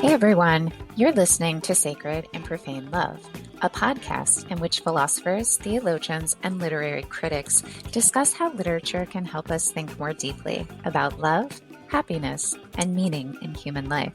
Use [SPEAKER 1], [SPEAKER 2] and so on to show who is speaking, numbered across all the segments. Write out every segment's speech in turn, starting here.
[SPEAKER 1] Hey everyone, you're listening to Sacred and Profane Love, a podcast in which philosophers, theologians, and literary critics discuss how literature can help us think more deeply about love, happiness, and meaning in human life.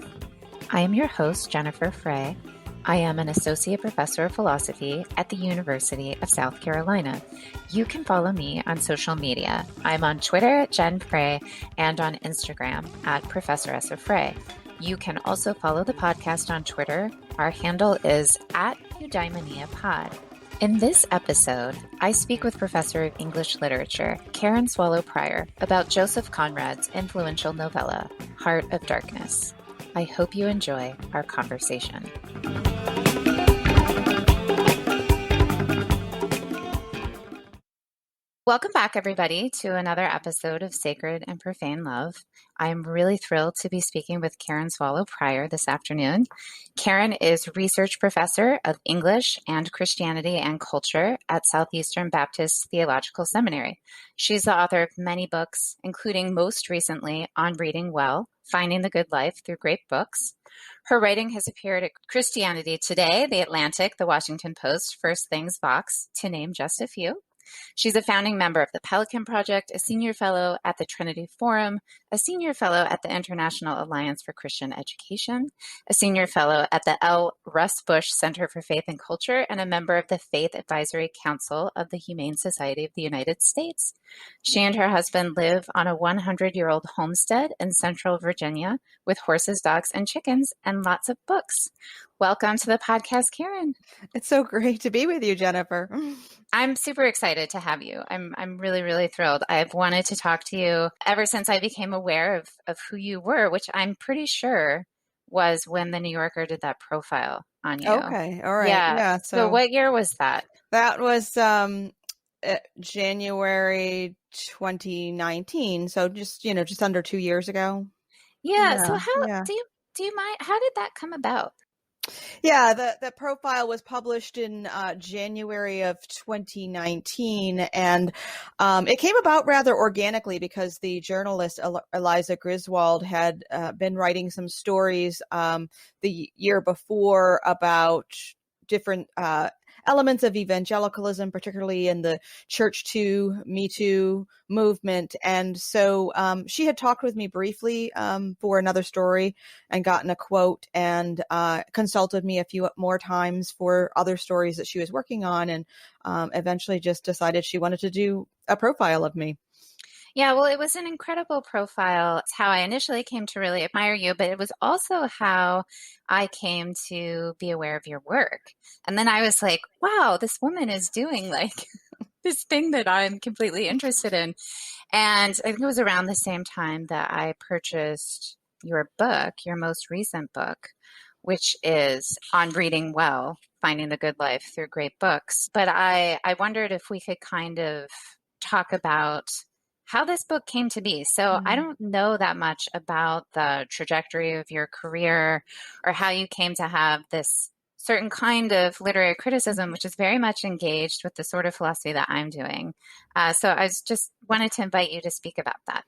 [SPEAKER 1] I am your host, Jennifer Frey. I am an associate professor of philosophy at the University of South Carolina. You can follow me on social media. I'm on Twitter at Jen Frey and on Instagram at Professoress of Frey. You can also follow the podcast on Twitter. Our handle is at EudaimoniaPod. In this episode, I speak with Professor of English Literature, Karen Swallow-Prior, about Joseph Conrad's influential novella, Heart of Darkness. I hope you enjoy our conversation. Welcome back, everybody, to another episode of Sacred and Profane Love. I'm really thrilled to be speaking with Karen Swallow-Prior this afternoon. Karen is Research Professor of English and Christianity and Culture at Southeastern Baptist Theological Seminary. She's the author of many books, including most recently On Reading Well, Finding the Good Life Through Great Books. Her writing has appeared at Christianity Today, The Atlantic, The Washington Post, First Things Vox, to name just a few. She's a founding member of the Pelican Project, a senior fellow at the Trinity Forum, a senior fellow at the International Alliance for Christian Education, a senior fellow at the L. Russ Bush Center for Faith and Culture, and a member of the Faith Advisory Council of the Humane Society of the United States. She and her husband live on a 100-year-old homestead in Central Virginia with horses, dogs, and chickens, and lots of books. Welcome to the podcast, Karen.
[SPEAKER 2] It's so great to be with you, Jennifer.
[SPEAKER 1] I'm super excited to have you. I'm really, really thrilled. I've wanted to talk to you ever since I became aware of who you were, which I'm pretty sure was when the New Yorker did that profile on you.
[SPEAKER 2] Okay. All right.
[SPEAKER 1] Yeah. So what year was that?
[SPEAKER 2] That was January 2019. So just under 2 years ago.
[SPEAKER 1] Yeah. So do you mind? How did that come about?
[SPEAKER 2] Yeah, the profile was published in January of 2019, and it came about rather organically because the journalist Eliza Griswold had been writing some stories the year before about different elements of evangelicalism, particularly in the Church Too, Me Too movement. And so she had talked with me briefly for another story and gotten a quote and consulted me a few more times for other stories that she was working on, and eventually just decided she wanted to do a profile of me.
[SPEAKER 1] Yeah, well, it was an incredible profile. It's how I initially came to really admire you, but it was also how I came to be aware of your work. And then I was like, wow, this woman is doing like this thing that I'm completely interested in. And I think it was around the same time that I purchased your book, your most recent book, which is On Reading Well, Finding the Good Life Through Great Books. But I wondered if we could kind of talk about how this book came to be. So I don't know that much about the trajectory of your career or how you came to have this certain kind of literary criticism, which is very much engaged with the sort of philosophy that I'm doing. So I just wanted to invite you to speak about that.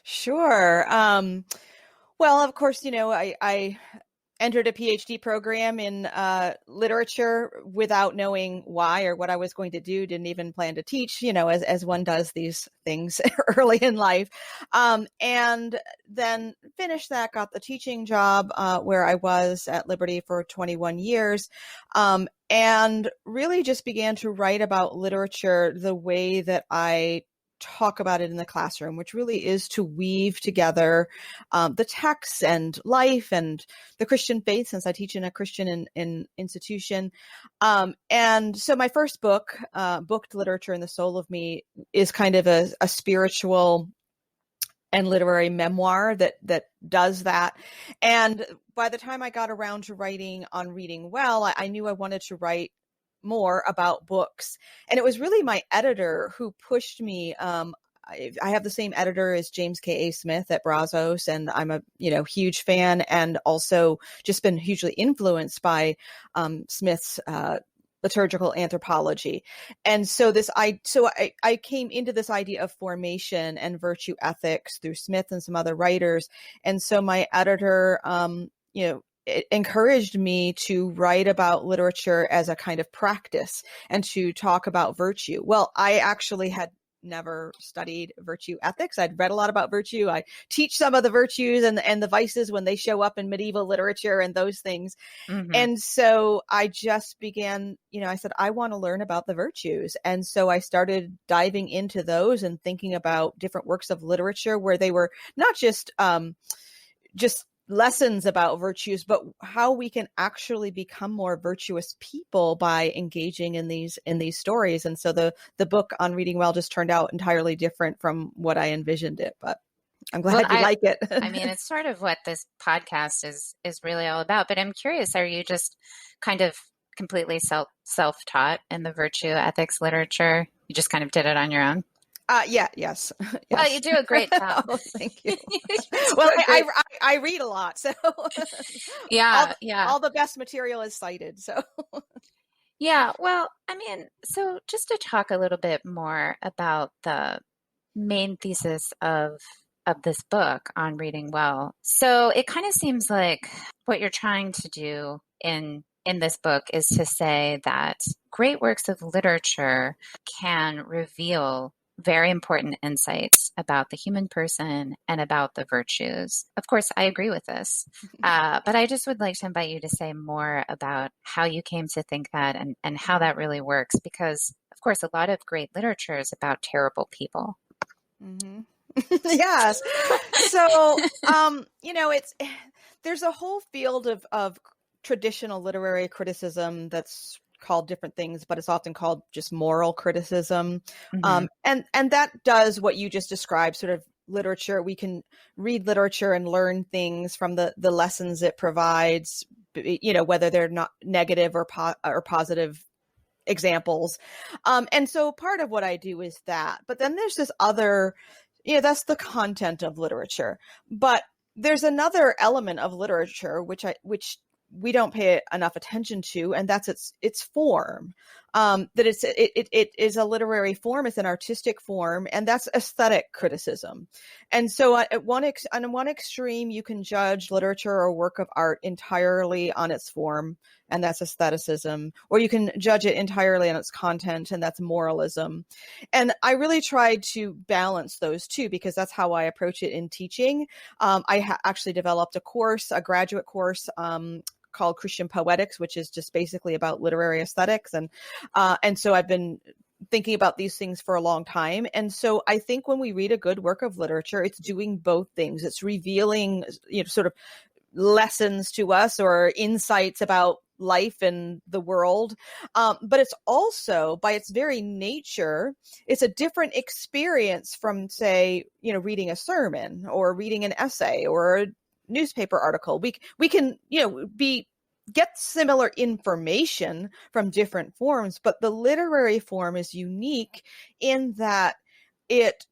[SPEAKER 2] Sure. Well, of course, I entered a PhD program in literature without knowing why or what I was going to do. Didn't even plan to teach, as one does these things early in life. And then finished that, got the teaching job where I was at Liberty for 21 years. And really just began to write about literature the way that I talk about it in the classroom, which really is to weave together the texts and life and the Christian faith, since I teach in a Christian institution. And so my first book, Booked Literature and the Soul of Me, is kind of a spiritual and literary memoir that does that. And by the time I got around to writing On Reading Well, I knew I wanted to write more about books. And it was really my editor who pushed me. I have the same editor as James K.A. Smith at Brazos, and I'm a huge fan, and also just been hugely influenced by Smith's liturgical anthropology. And so I came into this idea of formation and virtue ethics through Smith and some other writers. And so my editor, it encouraged me to write about literature as a kind of practice and to talk about virtue. Well, I actually had never studied virtue ethics. I'd read a lot about virtue. I teach some of the virtues and the vices when they show up in medieval literature and those things.
[SPEAKER 1] Mm-hmm.
[SPEAKER 2] And so I just began, I said, I want to learn about the virtues. And so I started diving into those and thinking about different works of literature where they were not just lessons about virtues, but how we can actually become more virtuous people by engaging in these stories. And so the book on reading well just turned out entirely different from what I envisioned it, but I'm glad you like it.
[SPEAKER 1] I mean, it's sort of what this podcast is really all about, but I'm curious, are you just kind of completely self-taught in the virtue ethics literature? You just kind of did it on your own?
[SPEAKER 2] Yes.
[SPEAKER 1] Well, you do a great job.
[SPEAKER 2] Oh, thank you. Well, I read a lot, so
[SPEAKER 1] yeah.
[SPEAKER 2] All the best material is cited. So
[SPEAKER 1] yeah. Well, I mean, so just to talk a little bit more about the main thesis of this book on reading well. So it kind of seems like what you're trying to do in this book is to say that great works of literature can reveal very important insights about the human person and about the virtues. Of course, I agree with this, but I just would like to invite you to say more about how you came to think that and how that really works, because, of course, a lot of great literature is about terrible people.
[SPEAKER 2] Mm-hmm. Yes. So, there's a whole field of traditional literary criticism that's called different things, but it's often called just moral criticism.
[SPEAKER 1] Mm-hmm.
[SPEAKER 2] And that does what you just described, sort of literature. We can read literature and learn things from the lessons it provides, whether they're not negative or positive examples. And so part of what I do is that, but then there's this other, that's the content of literature, but there's another element of literature, which we don't pay enough attention to, and that's its form. That it is a literary form, it's an artistic form, and that's aesthetic criticism. And so on one extreme, you can judge literature or work of art entirely on its form, and that's aestheticism, or you can judge it entirely on its content, and that's moralism. And I really tried to balance those two because that's how I approach it in teaching. I actually developed a graduate course called Christian Poetics, which is just basically about literary aesthetics. And so I've been thinking about these things for a long time. And so I think when we read a good work of literature, it's doing both things. It's revealing, sort of lessons to us or insights about life and the world. But it's also, by its very nature, it's a different experience from, say, reading a sermon or reading an essay or a newspaper article. We can get similar information from different forms, but the literary form is unique in that it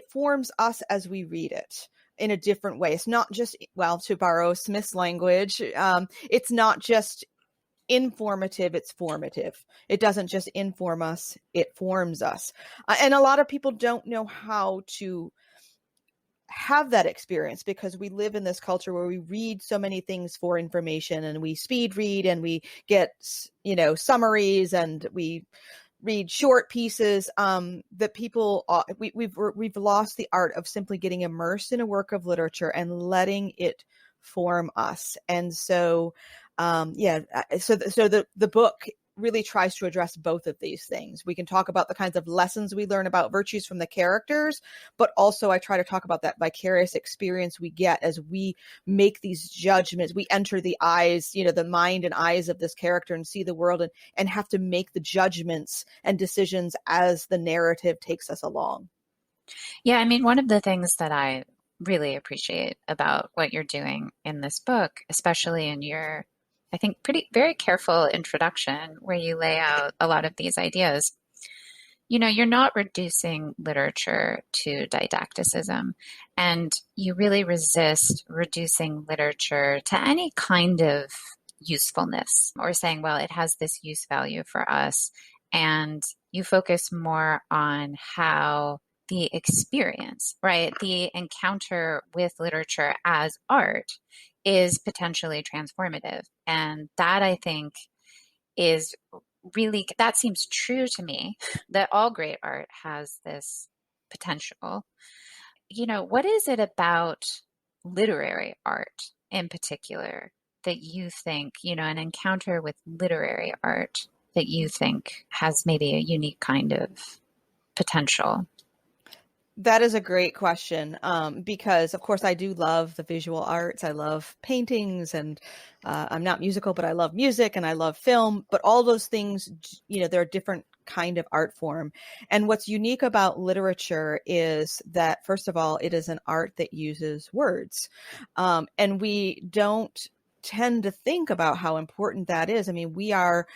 [SPEAKER 2] forms us as we read it in a different way. It's not just, to borrow Smith's language, it's not just informative, it's formative. It doesn't just inform us, it forms us. And a lot of people don't know how to have that experience because we live in this culture where we read so many things for information, and we speed read, and we get summaries, and we read short pieces, that people we've lost the art of simply getting immersed in a work of literature and letting it form us. And so the book really tries to address both of these things. We can talk about the kinds of lessons we learn about virtues from the characters, but also I try to talk about that vicarious experience we get as we make these judgments. We enter the eyes, the mind and eyes of this character and see the world and have to make the judgments and decisions as the narrative takes us along.
[SPEAKER 1] Yeah, I mean, one of the things that I really appreciate about what you're doing in this book, especially in your, I think, very careful introduction where you lay out a lot of these ideas. You're not reducing literature to didacticism, and you really resist reducing literature to any kind of usefulness or saying, well, it has this use value for us. And you focus more on how the experience, right, the encounter with literature as art is potentially transformative. And that, I think, is really, that seems true to me, that all great art has this potential. What is it about literary art in particular that you think, an encounter with literary art that you think has maybe a unique kind of potential?
[SPEAKER 2] That is a great question, because, of course, I do love the visual arts. I love paintings, and I'm not musical, but I love music and I love film. But all those things, they're a different kind of art form. And what's unique about literature is that, first of all, it is an art that uses words. And we don't tend to think about how important that is. I mean, we are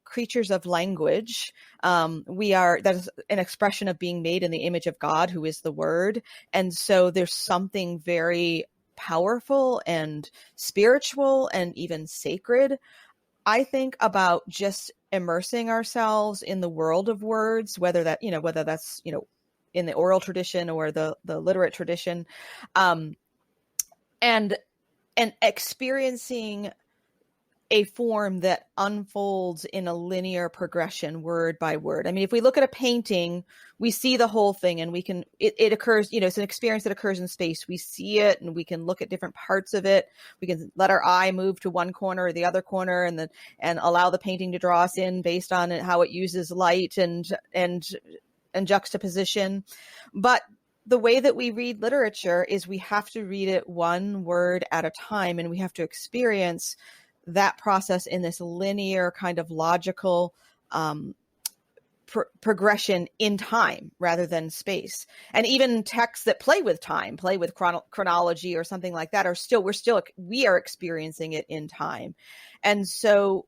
[SPEAKER 2] creatures of language. That is an expression of being made in the image of God, who is the Word. And so there's something very powerful and spiritual and even sacred, I think, about just immersing ourselves in the world of words, whether that's in the oral tradition or the literate tradition, and experiencing a form that unfolds in a linear progression, word by word. I mean, if we look at a painting, we see the whole thing, and it occurs, it's an experience that occurs in space. We see it, and we can look at different parts of it. We can let our eye move to one corner or the other corner, and allow the painting to draw us in based on how it uses light and juxtaposition. But the way that we read literature is we have to read it one word at a time, and we have to experience that process in this linear kind of logical progression in time rather than space. And even texts that play with time, play with chronology or something like that, we are experiencing it in time. And so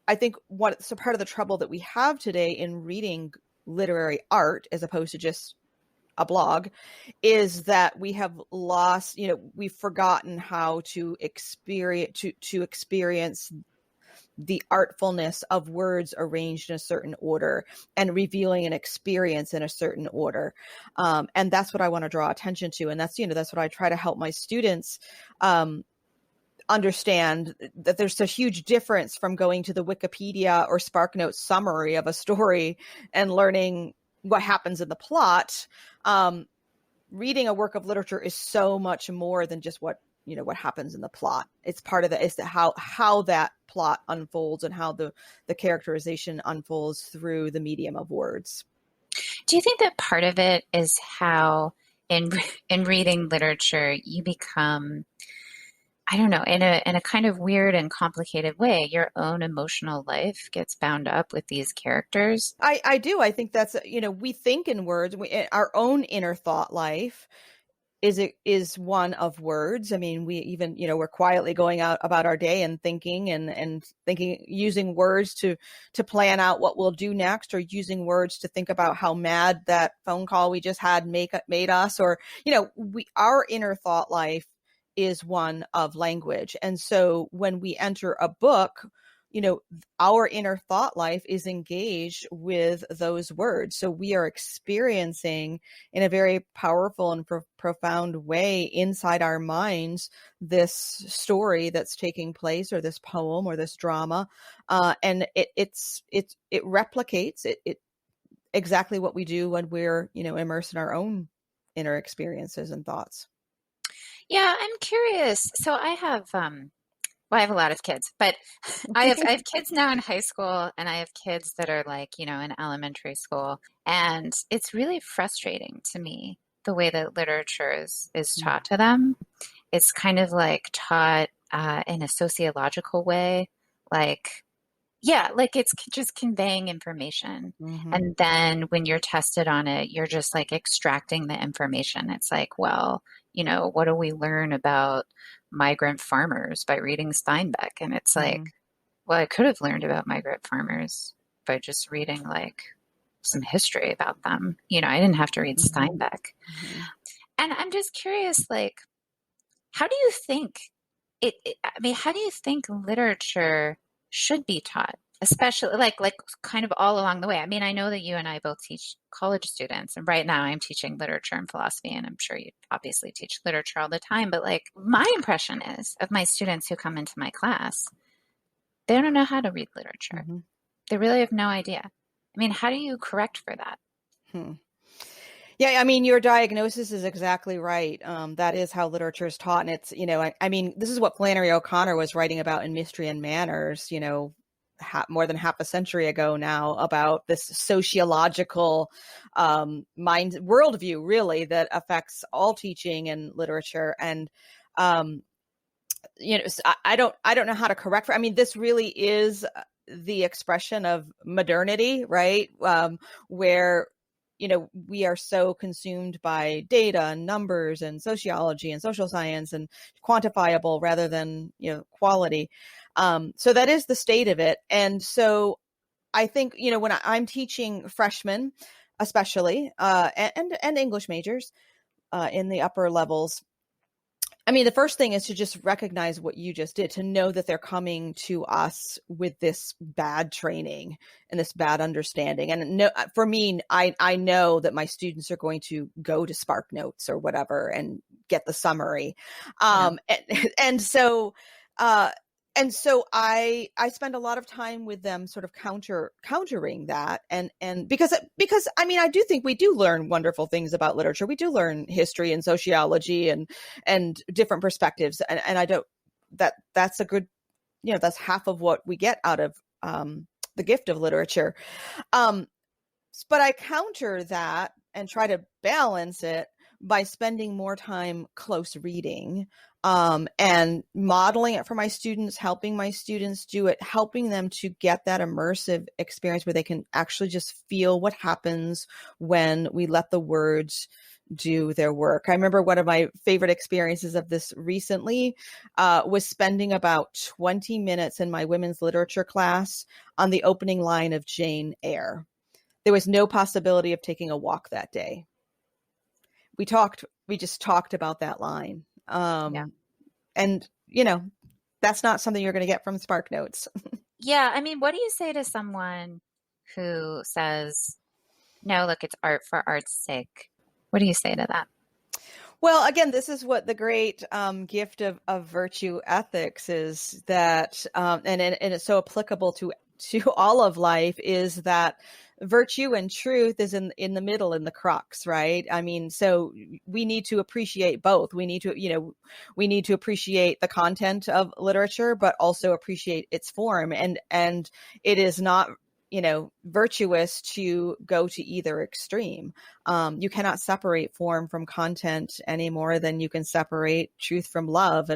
[SPEAKER 2] I think so part of the trouble that we have today in reading literary art, as opposed to just a blog, is that we have lost, we've forgotten how to experience the artfulness of words arranged in a certain order and revealing an experience in a certain order. And that's what I want to draw attention to. And that's what I try to help my students understand, that there's a huge difference from going to the Wikipedia or SparkNotes summary of a story and learning what happens in the plot. Reading a work of literature is so much more than just what happens in the plot. It's part of is how that plot unfolds and how the characterization unfolds through the medium of words.
[SPEAKER 1] Do you think that part of it is how in reading literature you become, I don't know, in a kind of weird and complicated way, your own emotional life gets bound up with these characters?
[SPEAKER 2] I do. I think that's, we think in words. Our own inner thought life is one of words. I mean, we even, we're quietly going out about our day and thinking and thinking, using words to plan out what we'll do next, or using words to think about how mad that phone call we just had made us, or, our inner thought life is one of language. And so when we enter a book, our inner thought life is engaged with those words. So we are experiencing in a very powerful and profound way inside our minds this story that's taking place, or this poem, or this drama. And it replicates it exactly what we do when we're, immersed in our own inner experiences and thoughts.
[SPEAKER 1] Yeah, I'm curious. So I have I have a lot of kids, but I have kids now in high school, and I have kids that are like, in elementary school. And it's really frustrating to me the way that literature is taught to them. It's kind of like taught in a sociological way, like, yeah, like it's just conveying information.
[SPEAKER 2] Mm-hmm.
[SPEAKER 1] And then when you're tested on it, you're just like extracting the information. It's like, well, what do we learn about migrant farmers by reading Steinbeck? And it's like, well, I could have learned about migrant farmers by just reading like some history about them. I didn't have to read Steinbeck. And I'm just curious, like, how do you think how do you think literature should be taught? especially like kind of all along the way. I mean, I know that you and I both teach college students, and right now I'm teaching literature and philosophy, and I'm sure you obviously teach literature all the time, but like my impression is of my students who come into my class, they don't know how to read literature.
[SPEAKER 2] Mm-hmm.
[SPEAKER 1] They really have no idea. I mean, how do you correct for that?
[SPEAKER 2] Yeah, I mean, your diagnosis is exactly right. That is how literature is taught. And it's, I mean, this is what Flannery O'Connor was writing about in Mystery and Manners, more than half a century ago now, about this sociological mind worldview, really, that affects all teaching and literature. And, I don't know how to correct for, I mean, this really is the expression of modernity, right? Where we are so consumed by data and numbers and sociology and social science and quantifiable rather than, quality. So that is the state of it. And so I think, when I'm teaching freshmen, especially, and English majors in the upper levels, I mean, the first thing is to just recognize what you just did, to know that they're coming to us with this bad training and this bad understanding. And for me, I know that my students are going to go to Spark Notes or whatever and get the summary.
[SPEAKER 1] Yeah.
[SPEAKER 2] And so I spend a lot of time with them sort of countering that. And because I mean, I do think we do learn wonderful things about literature. We do learn history and sociology and different perspectives. And I don't, that's a good, that's half of what we get out of the gift of literature. But I counter that and try to balance it by spending more time close reading, and modeling it for my students, helping my students do it, helping them to get that immersive experience where they can actually just feel what happens when we let the words do their work. I remember one of my favorite experiences of this recently was spending about 20 minutes in my women's literature class on the opening line of Jane Eyre. There was no possibility of taking a walk that day. We just talked about that line.
[SPEAKER 1] Yeah.
[SPEAKER 2] And, that's not something you're going to get from Spark Notes.
[SPEAKER 1] Yeah. I mean, what do you say to someone who says, no, look, it's art for art's sake? What do you say to that?
[SPEAKER 2] Well, again, this is what the great gift of virtue ethics is, that, and it's so applicable to all of life, is that virtue and truth is in the middle, in the crux, right? I mean, so we need to appreciate both. We need to appreciate the content of literature, but also appreciate its form. And it is not, virtuous to go to either extreme. You cannot separate form from content any more than you can separate truth from love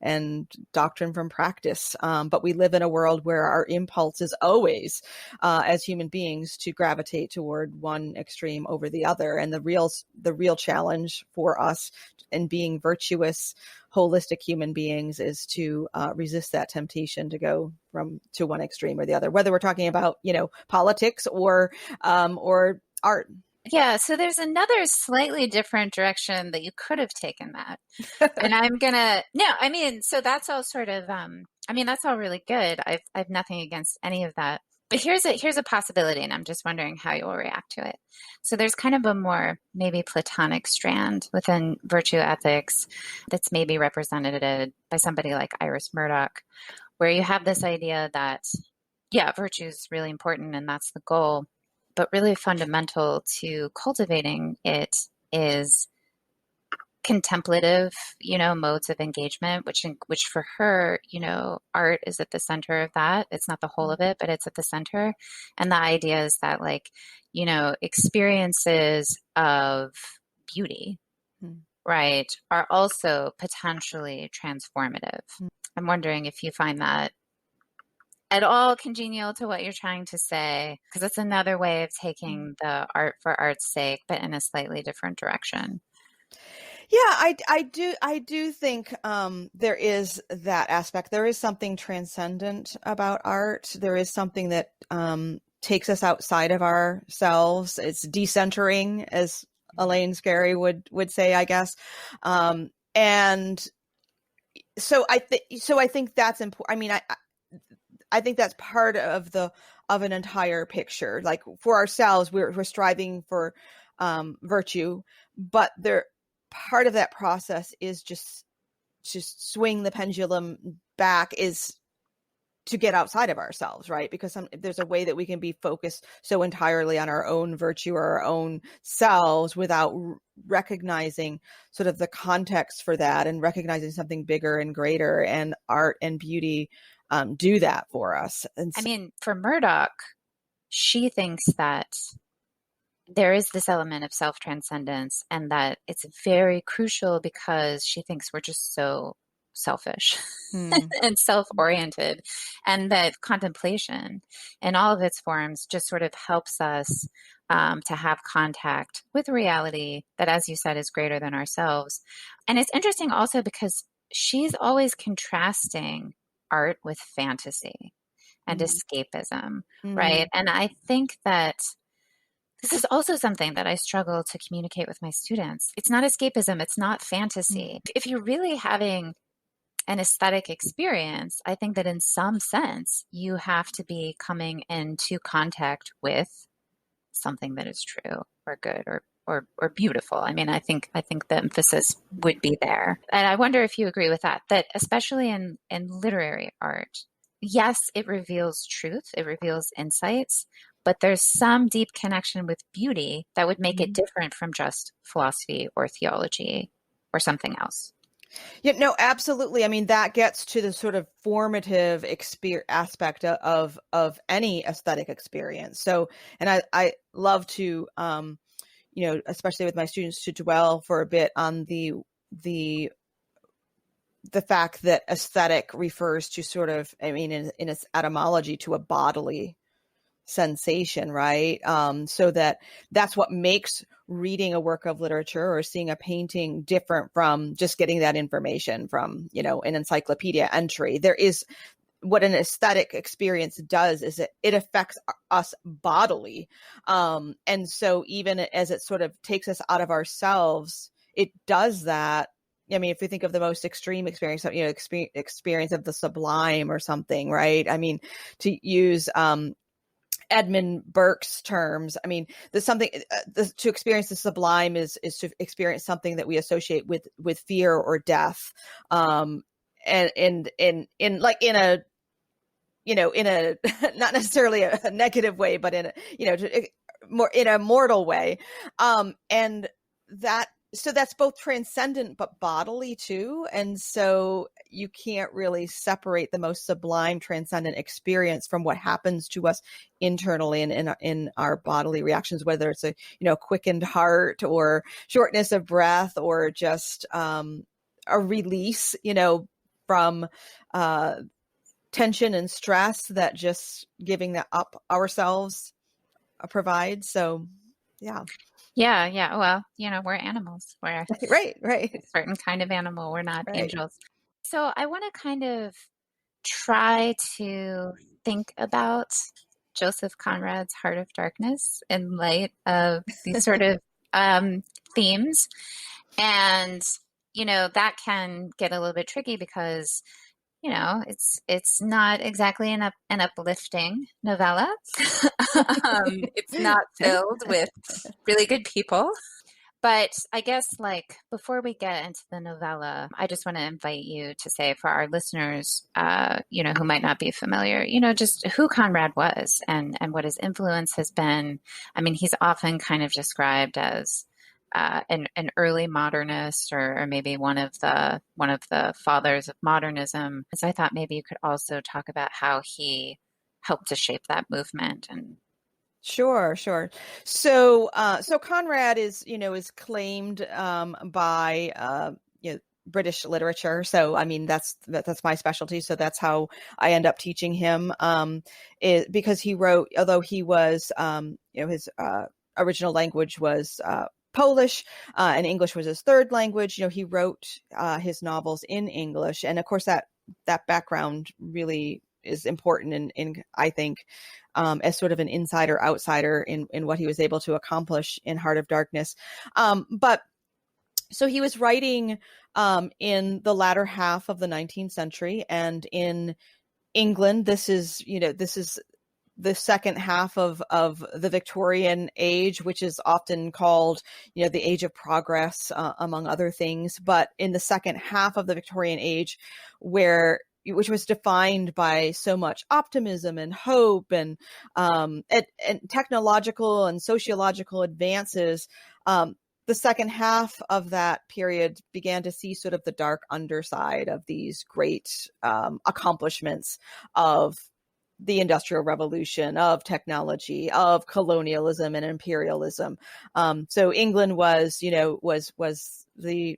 [SPEAKER 2] and doctrine from practice. But we live in a world where our impulse is always, as human beings, to gravitate toward one extreme over the other. And the real challenge for us in being virtuous, holistic human beings is to resist that temptation to go to one extreme or the other, whether we're talking about, politics or art.
[SPEAKER 1] Yeah, so there's another slightly different direction that you could have taken that. And I mean, so that's all sort of, I mean, that's all really good. I've nothing against any of that. But here's a possibility, and I'm just wondering how you will react to it. So there's kind of a more maybe Platonic strand within virtue ethics that's maybe represented by somebody like Iris Murdoch, where you have this idea that, yeah, virtue is really important and that's the goal. But really fundamental to cultivating it is contemplative, modes of engagement, which for her, art is at the center of that. It's not the whole of it, but it's at the center. And the idea is that, like, experiences of beauty, right, are also potentially transformative. I'm wondering if you find that at all congenial to what you're trying to say, because it's another way of taking the art for art's sake, but in a slightly different direction.
[SPEAKER 2] Yeah, I do think there is that aspect. There is something transcendent about art. There is something that takes us outside of ourselves. It's decentering, as Elaine Scarry would say, I guess. And so I think that's important. I mean, I think that's part of an entire picture. Like for ourselves, we're striving for virtue, but part of that process is just swing the pendulum back, is to get outside of ourselves, right? Because there's a way that we can be focused so entirely on our own virtue or our own selves without recognizing sort of the context for that, and recognizing something bigger and greater, and art and beauty do that for us. And
[SPEAKER 1] I mean, for Murdoch, she thinks that there is this element of self-transcendence, and that it's very crucial because she thinks we're just so selfish and self-oriented, and that contemplation in all of its forms just sort of helps us to have contact with reality that, as you said, is greater than ourselves. And it's interesting also because she's always contrasting art with fantasy and escapism, right? And I think that this is also something that I struggle to communicate with my students. It's not escapism. It's not fantasy. If you're really having an aesthetic experience, I think that in some sense, you have to be coming into contact with something that is true or good or beautiful. I mean, I think the emphasis would be there. And I wonder if you agree with that especially in literary art, yes, it reveals truth, it reveals insights, but there's some deep connection with beauty that would make it different from just philosophy or theology or something else.
[SPEAKER 2] Yeah, no, absolutely. I mean, that gets to the sort of formative aspect of any aesthetic experience. So, and I love to, especially with my students, to dwell for a bit on the fact that aesthetic refers to sort of, I mean, in its etymology, to a bodily sensation, right? So that's what makes reading a work of literature or seeing a painting different from just getting that information from, an encyclopedia entry. There is what an aesthetic experience does is it affects us bodily. And so even as it sort of takes us out of ourselves, it does that. I mean, if we think of the most extreme experience, experience of the sublime or something, right? I mean, to use Edmund Burke's terms, I mean, there's something to experience the sublime is to experience something that we associate with fear or death, and in a not necessarily a negative way, but in a mortal way, and so that's both transcendent but bodily too. And so you can't really separate the most sublime transcendent experience from what happens to us internally and in our bodily reactions, whether it's a quickened heart or shortness of breath or just a release from tension and stress that just giving that up ourselves provides. So
[SPEAKER 1] Yeah. Well, we're animals. We're
[SPEAKER 2] right.
[SPEAKER 1] a certain kind of animal. We're not
[SPEAKER 2] Right.
[SPEAKER 1] angels. So I want to kind of try to think about Joseph Conrad's Heart of Darkness in light of these sort of themes. And, that can get a little bit tricky because it's not exactly an uplifting novella. It's not filled with really good people. But I guess, before we get into the novella, I just want to invite you to say for our listeners, who might not be familiar, just who Conrad was and what his influence has been. I mean, he's often kind of described as an early modernist, or maybe one of the fathers of modernism. So I thought maybe you could also talk about how he helped to shape that movement. And
[SPEAKER 2] Sure. So Conrad is claimed by British literature. So I mean that's my specialty. So that's how I end up teaching him. Because he wrote, although he was his original language was Polish, and English was his third language. He wrote his novels in English, and of course that background really is important in I think as sort of an insider outsider in what he was able to accomplish in Heart of Darkness. But so he was writing in the latter half of the 19th century, and in England. This is the second half of the Victorian age, which is often called, the age of progress, among other things. But in the second half of the Victorian age, which was defined by so much optimism and hope and technological and sociological advances, the second half of that period began to see sort of the dark underside of these great accomplishments of the Industrial Revolution, of technology, of colonialism and imperialism. So England was the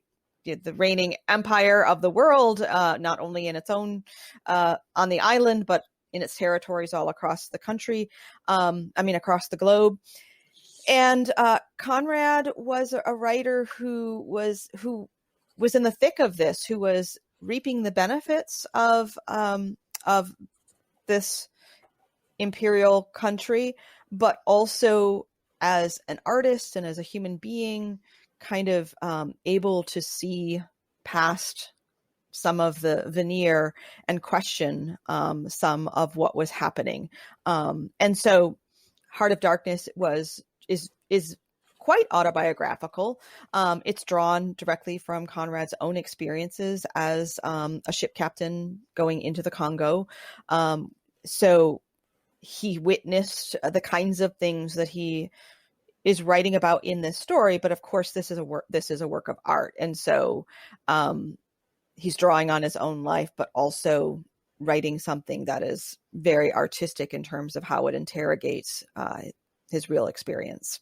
[SPEAKER 2] reigning empire of the world, not only in its own on the island, but in its territories all across the country. Across the globe. And Conrad was a writer who was in the thick of this, who was reaping the benefits of this imperial country, but also as an artist and as a human being, kind of able to see past some of the veneer and question some of what was happening. And so Heart of Darkness is quite autobiographical. It's drawn directly from Conrad's own experiences as a ship captain going into the Congo. So he witnessed the kinds of things that he is writing about in this story, but of course this is a work of art. And so he's drawing on his own life, but also writing something that is very artistic in terms of how it interrogates his real experience.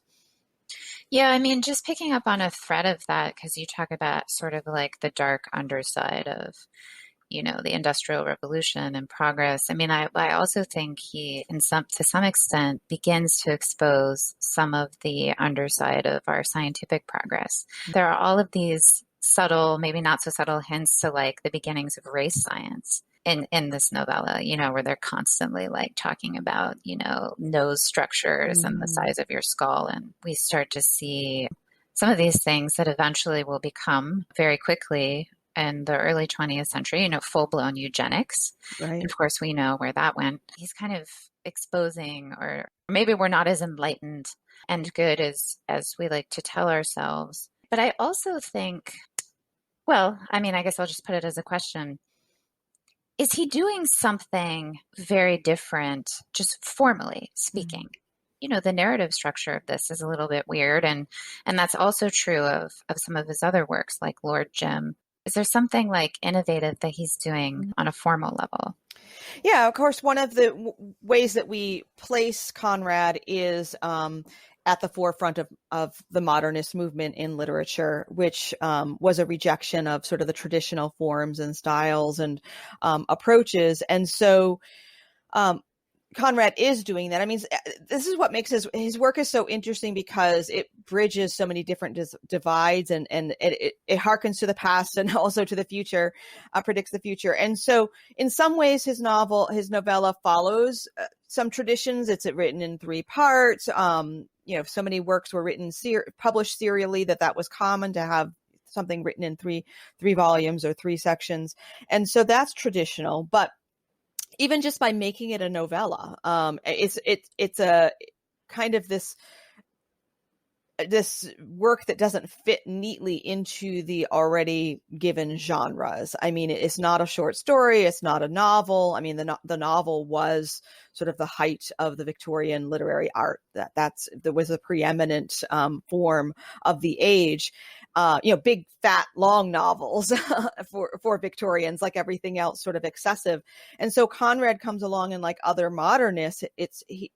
[SPEAKER 1] Yeah, I mean, just picking up on a thread of that, because you talk about sort of like the dark underside of, the Industrial Revolution and progress. I mean, I also think he, to some extent, begins to expose some of the underside of our scientific progress. There are all of these subtle, maybe not so subtle hints to like the beginnings of race science in this novella, where they're constantly like talking about, nose structures and the size of your skull. And we start to see some of these things that eventually will become very quickly in the early 20th century, full-blown eugenics.
[SPEAKER 2] Right.
[SPEAKER 1] And of course, we know where that went. He's kind of exposing, or maybe we're not as enlightened and good as we like to tell ourselves. But I also think, well, I mean, I guess I'll just put it as a question. Is he doing something very different, just formally speaking? The narrative structure of this is a little bit weird. And that's also true of some of his other works, like Lord Jim. Is there something like innovative that he's doing on a formal level?
[SPEAKER 2] Yeah, of course, one of the ways that we place Conrad is at the forefront of the modernist movement in literature, which was a rejection of sort of the traditional forms and styles and approaches. And so Conrad is doing that. I mean, this is what makes his work is so interesting, because it bridges so many different divides, and it harkens to the past and also to the future, predicts the future. And so in some ways his novella follows some traditions. It's written in 3 parts. So many works were published serially that was common to have something written in three volumes or 3 sections. And so that's traditional, but even just by making it a novella, it's a kind of this work that doesn't fit neatly into the already given genres. I mean, it's not a short story. It's not a novel. I mean, the novel was sort of the height of the Victorian literary art. There was a preeminent form of the age. Big, fat, long novels for Victorians, like everything else, sort of excessive. And so Conrad comes along, and like other modernists,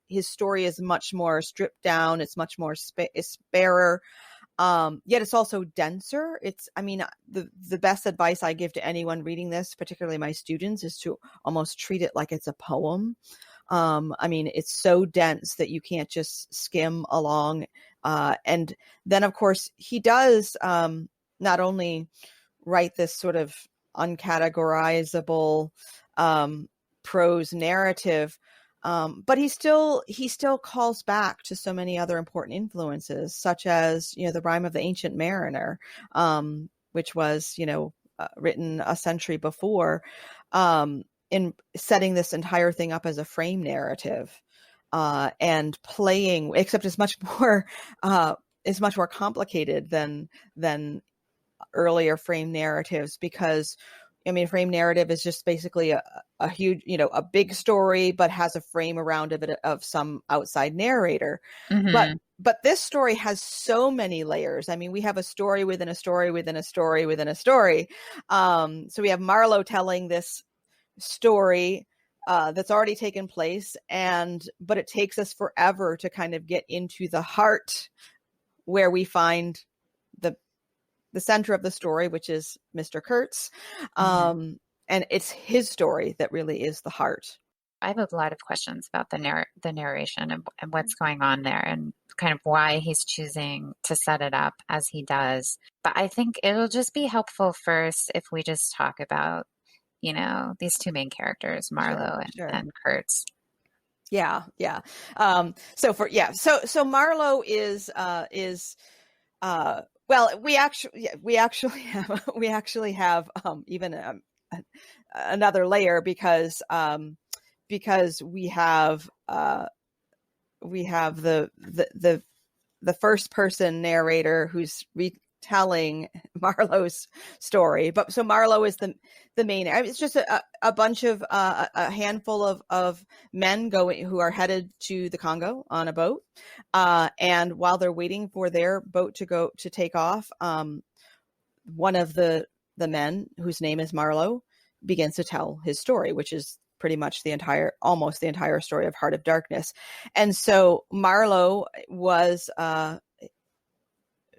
[SPEAKER 2] his story is much more stripped down. It's much more sparer. Yet it's also denser. The best advice I give to anyone reading this, particularly my students, is to almost treat it like it's a poem. It's so dense that you can't just skim along. And then, of course, he does not only write this sort of uncategorizable prose narrative, but he still calls back to so many other important influences, such as, the Rime of the Ancient Mariner, which was, written a century before. in setting this entire thing up as a frame narrative, and playing, except it's much more complicated than earlier frame narratives, because I mean, frame narrative is just basically a huge, a big story, but has a frame around it of some outside narrator.
[SPEAKER 1] Mm-hmm.
[SPEAKER 2] But this story has so many layers. I mean, we have a story within a story within a story within a story. So we have Marlowe telling this story that's already taken place, but it takes us forever to kind of get into the heart, where we find the center of the story, which is Mr. Kurtz.
[SPEAKER 1] Mm-hmm.
[SPEAKER 2] And it's his story that really is the heart.
[SPEAKER 1] I have a lot of questions about the narration and what's going on there, and kind of why he's choosing to set it up as he does. But I think it'll just be helpful first if we just talk about, these two main characters, Marlowe and Kurtz.
[SPEAKER 2] Yeah. So Marlowe is well, we actually have even another layer, because we have the first person narrator who's retelling Marlowe's story. But so Marlowe is the main. It's just a bunch of a handful of men who are headed to the Congo on a boat, and while they're waiting for their boat to take off, one of the men, whose name is Marlowe, begins to tell his story, which is pretty much almost the entire story of Heart of Darkness. And so Marlowe was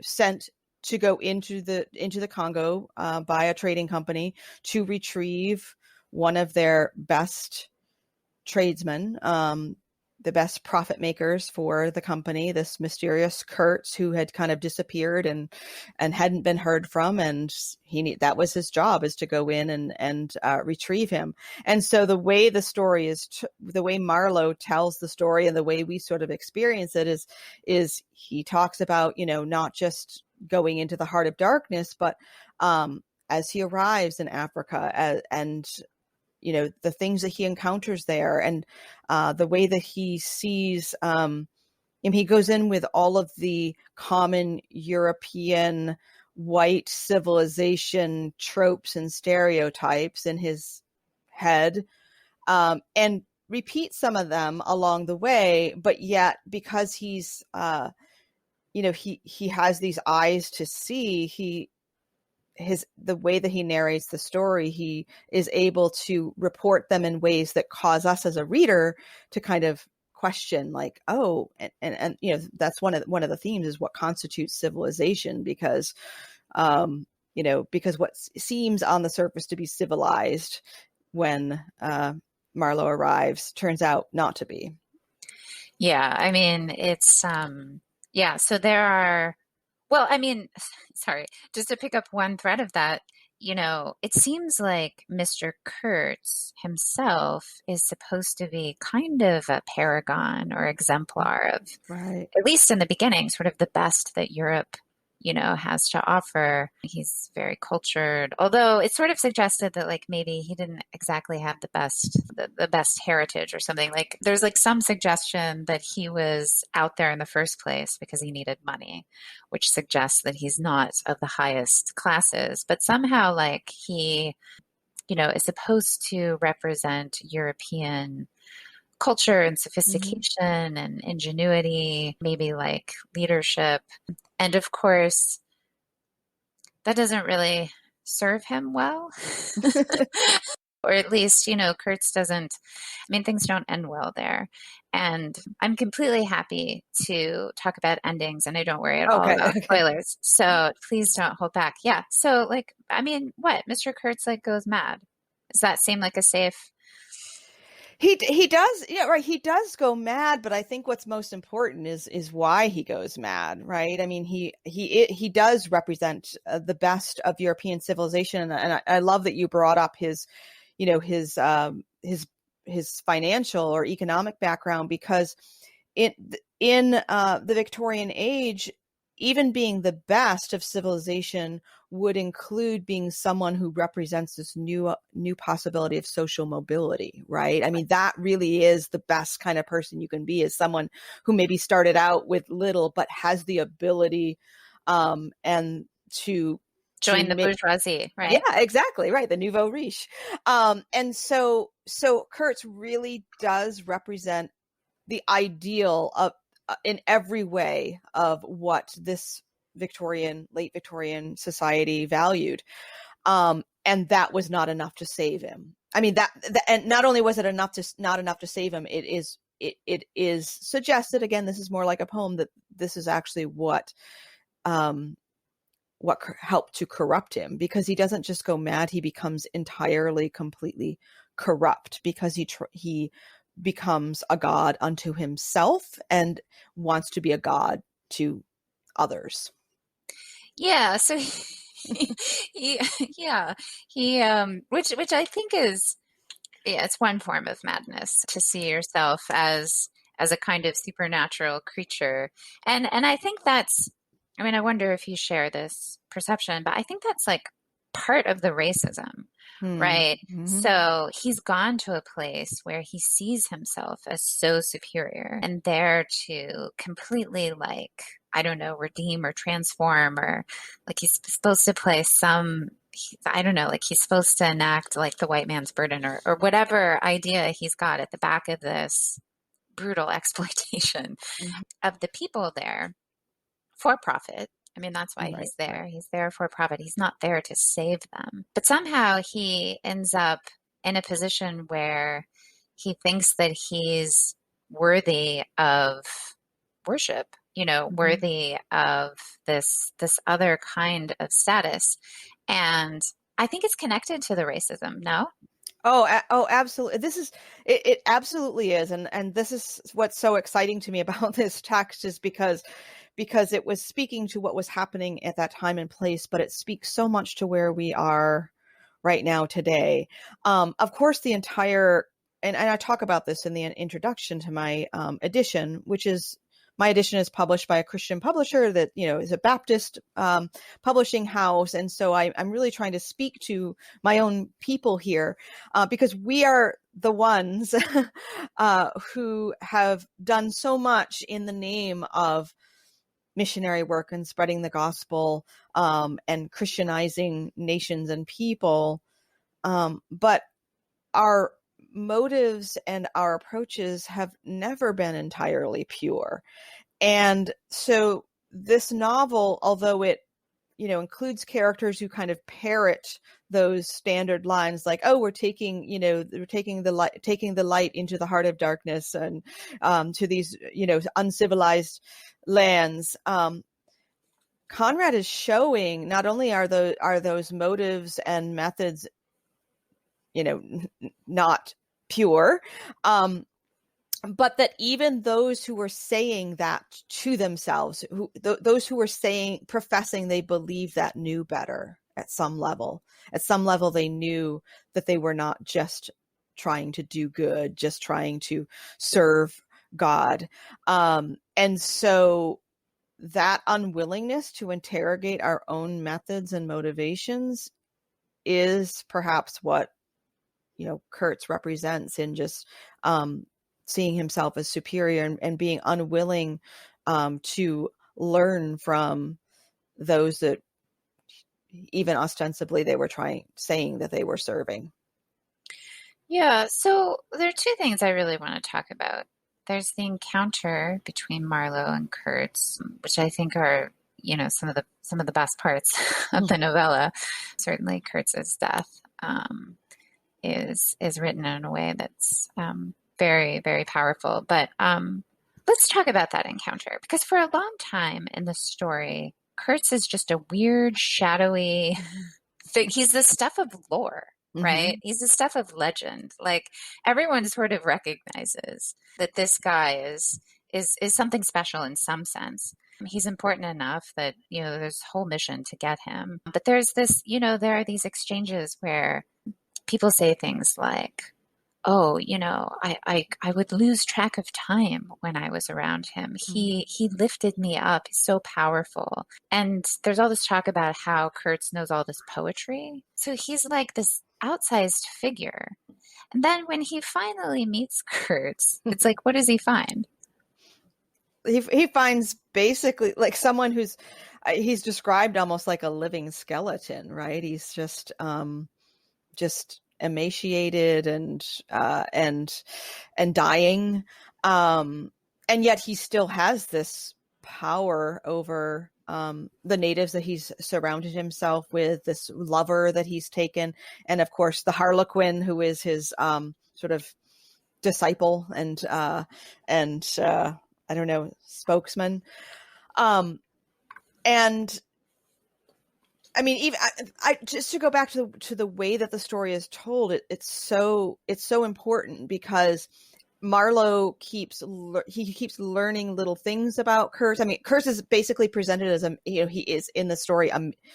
[SPEAKER 2] sent to go into the Congo by a trading company to retrieve one of their best tradesmen, the best profit makers for the company, this mysterious Kurtz, who had kind of disappeared and hadn't been heard from. And that was his job, is to go in and retrieve him. And so the way the story the way Marlowe tells the story, and the way we sort of experience it is he talks about, not just going into the heart of darkness, but as he arrives in Africa, and the things that he encounters there, and the way that he sees, and he goes in with all of the common European white civilization tropes and stereotypes in his head, and repeats some of them along the way. But yet, because he's, he has these eyes to see, the way that he narrates the story, he is able to report them in ways that cause us as a reader to kind of question, like, oh, and that's one of the themes, is what constitutes civilization, because because what seems on the surface to be civilized when Marlowe arrives turns out not to be.
[SPEAKER 1] Yeah, I mean, it's so there are, well, I mean, sorry, just to pick up one thread of that, it seems like Mr. Kurtz himself is supposed to be kind of a paragon or exemplar of,
[SPEAKER 2] right,
[SPEAKER 1] at least in the beginning, sort of the best that Europe, has to offer. He's very cultured, although it's sort of suggested that, like, maybe he didn't exactly have the best heritage or something. Like, there's like some suggestion that he was out there in the first place because he needed money, which suggests that he's not of the highest classes. But somehow, like, he, is supposed to represent European culture and sophistication and ingenuity, maybe like leadership. And of course, that doesn't really serve him well. Or at least, Kurtz doesn't, I mean, things don't end well there. And I'm completely happy to talk about endings, and I don't worry at all about spoilers. So please don't hold back. Yeah. So, like, I mean, what? Mr. Kurtz, like, goes mad. Does that seem like a safe...
[SPEAKER 2] He does, yeah, right. He does go mad, but I think what's most important is why he goes mad, right? I mean, he does represent the best of European civilization, and I love that you brought up his financial or economic background, because in the Victorian age, even being the best of civilization would include being someone who represents this new possibility of social mobility, right? I mean, that really is the best kind of person you can be, is someone who maybe started out with little, but has the ability and to
[SPEAKER 1] join the bourgeoisie, right?
[SPEAKER 2] Yeah, exactly. Right. The nouveau riche. And so Kurtz really does represent the ideal of in every way of what this late Victorian society valued. And that was not enough to save him. I mean, and not only was it not enough to save him, it is suggested, again, this is more like a poem, that this is actually what helped to corrupt him, because he doesn't just go mad, he becomes entirely, completely corrupt, because he becomes a god unto himself and wants to be a god to others.
[SPEAKER 1] Yeah. So he which I think is, yeah, it's one form of madness, to see yourself as a kind of supernatural creature. And I think that's, I mean, I wonder if you share this perception, but I think that's like part of the racism, right?
[SPEAKER 2] Mm-hmm.
[SPEAKER 1] So he's gone to a place where he sees himself as so superior, and there to completely, like, I don't know, redeem or transform, or like he's supposed to play I don't know, like he's supposed to enact like the white man's burden, or whatever idea he's got at the back of this brutal exploitation of the people there for profit. I mean, that's why he's there. Right. He's there for profit. He's not there to save them. But somehow he ends up in a position where he thinks that he's worthy of worship, worthy of this other kind of status. And I think it's connected to the racism, no?
[SPEAKER 2] Oh, absolutely. It absolutely is. And this is what's so exciting to me about this text, is because it was speaking to what was happening at that time and place, but it speaks so much to where we are right now today. Of course, the entire, and I talk about this in the introduction to my edition, which is, my edition is published by a Christian publisher that, is a Baptist publishing house. And so I'm really trying to speak to my own people here, because we are the ones who have done so much in the name of missionary work and spreading the gospel and Christianizing nations and people. But our motives and our approaches have never been entirely pure. And so this novel, although it, includes characters who kind of parrot those standard lines, like, oh, we're taking the light into the heart of darkness, and to these, uncivilized lands. Conrad is showing not only are those motives and methods, not pure, but that even those who were saying that to themselves, those who were professing they believed that, knew better at some level. At some level, they knew that they were not just trying to do good, just trying to serve God. And so that unwillingness to interrogate our own methods and motivations is perhaps what, Kurtz represents, in just seeing himself as superior and being unwilling to learn from those that even ostensibly they were saying that they were serving.
[SPEAKER 1] Yeah, so there are two things I really want to talk about. There's the encounter between Marlowe and Kurtz, which I think are, some of the best parts of the novella. Certainly Kurtz's death is written in a way that's very, very powerful. But let's talk about that encounter, because for a long time in the story, Kurtz is just a weird, shadowy thing. He's the stuff of lore, right? Mm-hmm. He's the stuff of legend. Like, everyone sort of recognizes that this guy is something special in some sense. He's important enough that, there's a whole mission to get him. But there's this, there are these exchanges where people say things like, oh, I would lose track of time when I was around him. He lifted me up. He's so powerful. And there's all this talk about how Kurtz knows all this poetry. So he's like this outsized figure. And then when he finally meets Kurtz, it's like, what does he find?
[SPEAKER 2] He finds basically like someone who's he's described almost like a living skeleton, right? He's just emaciated and dying, and yet he still has this power over the natives that he's surrounded himself with, this lover that he's taken, and of course the Harlequin, who is his sort of disciple and I don't know, spokesman. And I mean, even I just to go back to the way that the story is told, it's so important because Marlowe keeps learning little things about Kurtz. I mean, Kurtz is basically presented as he is in the story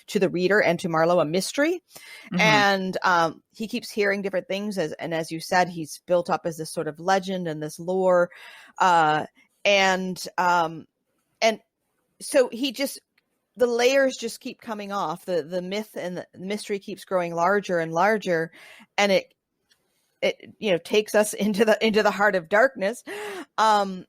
[SPEAKER 2] to the reader and to Marlowe a mystery, and he keeps hearing different things as you said, he's built up as this sort of legend and this lore, and so the layers just keep coming off. The myth and the mystery keeps growing larger and larger, and it takes us into the heart of darkness. And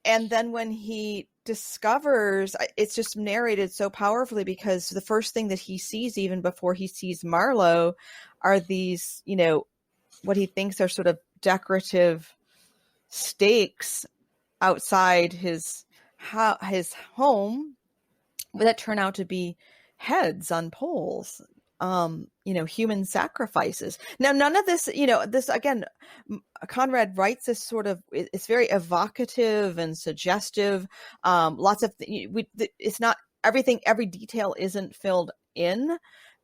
[SPEAKER 2] then when he discovers, it's just narrated so powerfully because the first thing that he sees, even before he sees Marlowe, are these, what he thinks are sort of decorative stakes outside his home that turn out to be heads on poles, human sacrifices. Now, none of this, this again, Conrad writes this sort of, it's very evocative and suggestive. Lots of, it's not everything, every detail isn't filled in.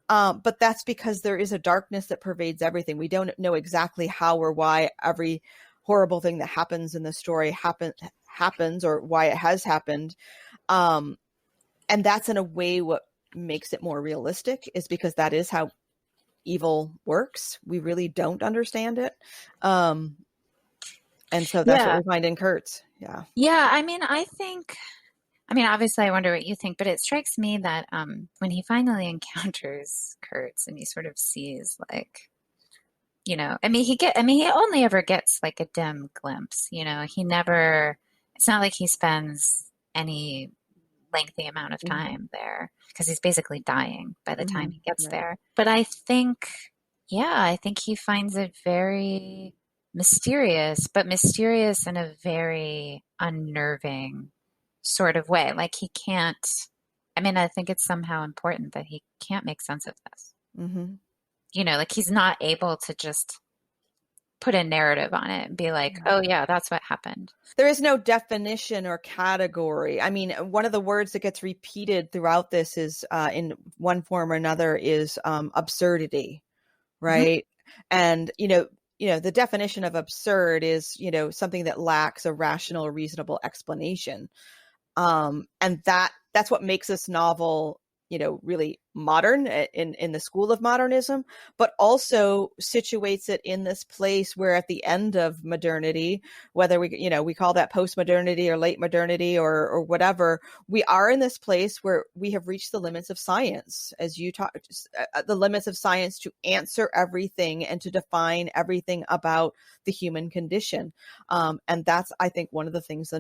[SPEAKER 2] But that's because there is a darkness that pervades everything. We don't know exactly how or why every horrible thing that happens in the story happens or why it has happened. And that's in a way what makes it more realistic, is because that is how evil works. We really don't understand it. And so that's what we find in Kurtz. Yeah.
[SPEAKER 1] Yeah. I mean, obviously I wonder what you think, but it strikes me that when he finally encounters Kurtz and he sort of sees like, he only ever gets like a dim glimpse, he never, it's not like he spends any lengthy amount of time there because he's basically dying by the time he gets there. But I think he finds it very mysterious, but mysterious in a very unnerving sort of way. Like I think it's somehow important that he can't make sense of this. Like he's not able to just put a narrative on it and be like, oh yeah, that's what happened.
[SPEAKER 2] There is no definition or category. I mean, one of the words that gets repeated throughout this is in one form or another is absurdity, right? And, the definition of absurd is, something that lacks a rational or reasonable explanation. And that's what makes this novel, really modern in the school of modernism, but also situates it in this place where at the end of modernity, whether we call that post-modernity or late modernity or whatever, we are in this place where we have reached the limits of science, as you talked, the limits of science to answer everything and to define everything about the human condition. And that's, I think, one of the things the